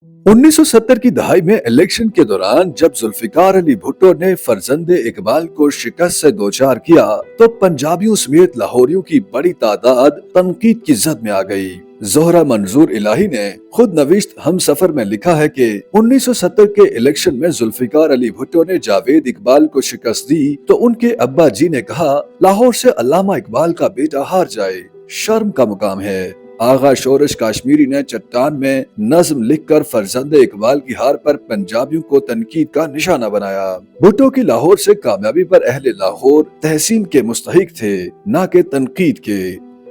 1970 की दहाई में इलेक्शन के दौरान जब जुल्फिकार अली भुट्टो ने फरजंदे इकबाल को शिकस्त से दोचार किया तो पंजाबियों समेत लाहौरियों की बड़ी तादाद तनकीद की जद में आ गई। जोहरा मंजूर इलाही ने खुद नविश्त हम सफर में लिखा है कि 1970 के इलेक्शन में जुल्फिकार अली भुट्टो ने जावेद इकबाल को शिकस्त दी तो उनके अब्बा जी ने कहा, लाहौर से अल्लामा इकबाल का बेटा हार जाए, शर्म का मुकाम है। आगा शोरश काश्मीरी ने चट्टान में नज्म लिखकर फरजंदे इकबाल की हार पर पंजाबियों को तनकीद का निशाना बनाया। भुट्टो की लाहौर से कामयाबी पर अहले लाहौर तहसीन के मुस्तहिक थे, न के तनकीद के।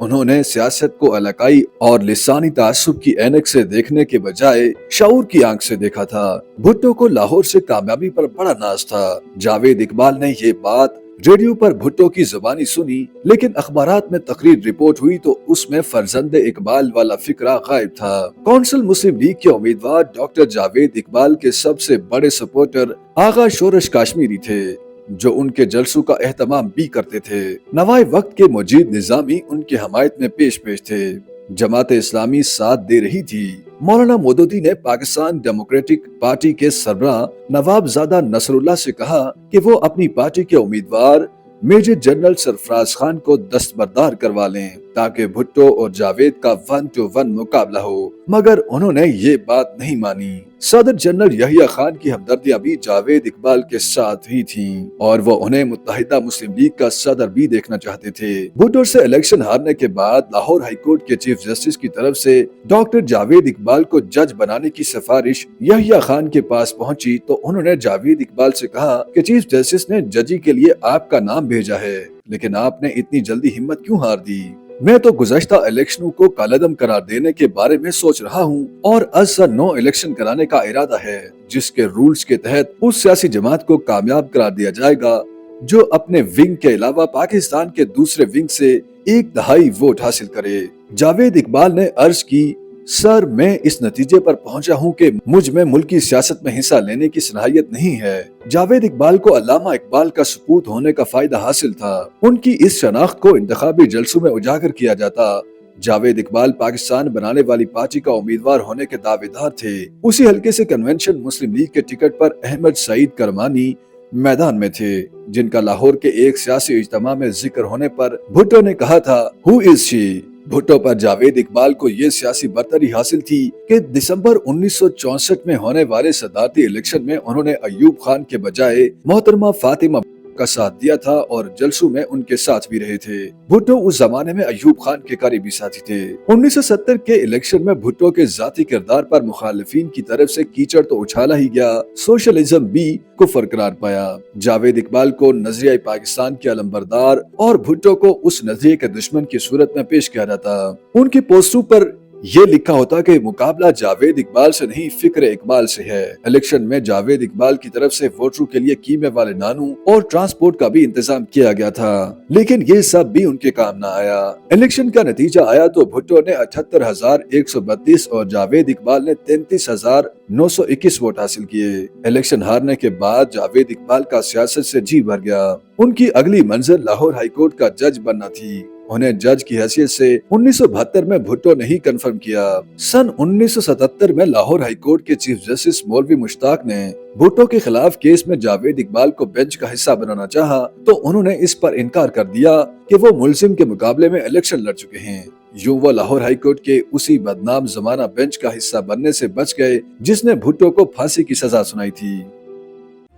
उन्होंने सियासत को इलाकाई और लिसानी तासुब की ऐनक से देखने के बजाय शऊर की आंख से देखा था। भुट्टो को लाहौर से कामयाबी पर बड़ा नाज था। जावेद इकबाल ने ये बात रेडियो पर भुट्टो की जुबानी सुनी, लेकिन अखबारात में तकरीर रिपोर्ट हुई तो उसमें फरजंदे इकबाल वाला फिक्रा गायब था। कौंसिल मुस्लिम लीग के उम्मीदवार डॉक्टर जावेद इकबाल के सबसे बड़े सपोर्टर आगा शोरश काश्मीरी थे, जो उनके जलसों का एहतमाम भी करते थे। नवाए वक्त के मुजीद निजामी उनकी हमायत में पेश थे। जमात इस्लामी साथ दे रही थी। मौलाना मौदूदी ने पाकिस्तान डेमोक्रेटिक पार्टी के सरबराह नवाबजादा नसरुल्लाह से कहा कि वो अपनी पार्टी के उम्मीदवार मेजर जनरल सरफराज खान को दस्तबरदार करवा लें ताकि भुट्टो और जावेद का 1-to-1 मुकाबला हो, मगर उन्होंने ये बात नहीं मानी। सदर जनरल यहिया खान की हमदर्दियां भी जावेद इकबाल के साथ ही थीं और वो उन्हें मुत्तहिदा मुस्लिम लीग का सदर भी देखना चाहते थे। भुट्टो से इलेक्शन हारने के बाद लाहौर हाई कोर्ट के चीफ जस्टिस की तरफ से डॉक्टर जावेद इकबाल को जज बनाने की सिफारिश यहिया खान के पास पहुंची तो उन्होंने जावेद इकबाल से कहा कि चीफ जस्टिस ने जजी के लिए आपका नाम भेजा है, लेकिन आपने इतनी जल्दी हिम्मत क्यों हार दी? मैं तो गुज़श्ता इलेक्शनों को कालअदम करार देने के बारे में सोच रहा हूँ और अज़ नो इलेक्शन कराने का इरादा है, जिसके रूल्स के तहत उस सियासी जमात को कामयाब करार दिया जाएगा जो अपने विंग के अलावा पाकिस्तान के दूसरे विंग से 1/2 वोट हासिल करे। जावेद इकबाल ने अर्ज की, सर मैं इस नतीजे पर पहुंचा हूं कि मुझ में मुल्की सियासत में हिस्सा लेने की सलाहियत नहीं है। जावेद इकबाल को अल्लामा इकबाल का सपूत होने का फायदा हासिल था। उनकी इस शनाख्त को इंतखाबी जलसों में उजागर किया जाता। जावेद इकबाल पाकिस्तान बनाने वाली पार्टी का उम्मीदवार होने के दावेदार थे। उसी हल्के से कन्वेंशन मुस्लिम लीग के टिकट पर अहमद सईद करमानी मैदान में थे, जिनका लाहौर के एक सियासी इज्तिमा में जिक्र होने पर भुट्टो ने कहा था, हु इज शी? भुट्टो पर जावेद इकबाल को ये सियासी बरतरी हासिल थी कि दिसंबर 1964 में होने वाले सदारती इलेक्शन में उन्होंने अयूब खान के बजाय मोहतरमा फातिमा का साथ दिया था और जलसों में उनके साथ भी रहे थे। भुट्टो उस जमाने में अयूब खान के करीबी साथी थे। 1970 के इलेक्शन में भुट्टो के जाती किरदार पर मुखालिफिन की तरफ से कीचड़ तो उछाला ही गया, सोशलिज्म भी कुफर करार पाया। जावेद इकबाल को नजरिया पाकिस्तान के अलमबरदार और भुट्टो को उस नजरिए के दुश्मन की सूरत में पेश किया जाता। उनकी पोस्टों पर ये लिखा होता कि मुकाबला जावेद इकबाल से नहीं फिक्र इकबाल से है। इलेक्शन में जावेद इकबाल की तरफ से वोटरों के लिए कीमे वाले नानू और ट्रांसपोर्ट का भी इंतजाम किया गया था, लेकिन ये सब भी उनके काम न आया। इलेक्शन का नतीजा आया तो भुट्टो ने 78,132 और जावेद इकबाल ने 33,921 वोट हासिल किए। इलेक्शन हारने के बाद जावेद इकबाल का सियासत से जी भर गया। उनकी अगली मंजिल लाहौर हाई कोर्ट का जज बनना थी। उन्हें जज की हैसियत से 1972 में भुट्टो ने ही कंफर्म किया। सन 1977 में लाहौर हाई कोर्ट के चीफ जस्टिस मौलवी मुश्ताक ने भुट्टो के खिलाफ केस में जावेद इकबाल को बेंच का हिस्सा बनाना चाहा तो उन्होंने इस पर इनकार कर दिया कि वो मुलजिम के मुकाबले में इलेक्शन लड़ चुके हैं। यूं वो लाहौर हाई कोर्ट के उसी बदनाम जमाना बेंच का हिस्सा बनने से बच गए जिसने भुट्टो को फांसी की सजा सुनाई थी।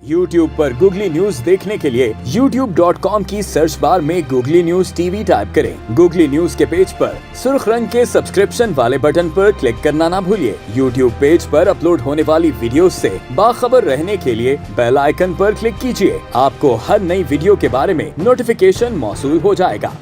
YouTube पर गूगली न्यूज देखने के लिए youtube.com की सर्च बार में गूगली न्यूज टीवी टाइप करें। गूगली न्यूज के पेज पर सुर्ख रंग के सब्सक्रिप्शन वाले बटन पर क्लिक करना ना भूलिए। YouTube पेज पर अपलोड होने वाली वीडियोस से बाखबर रहने के लिए बेल आइकन पर क्लिक कीजिए। आपको हर नई वीडियो के बारे में नोटिफिकेशन मौसूल हो जाएगा।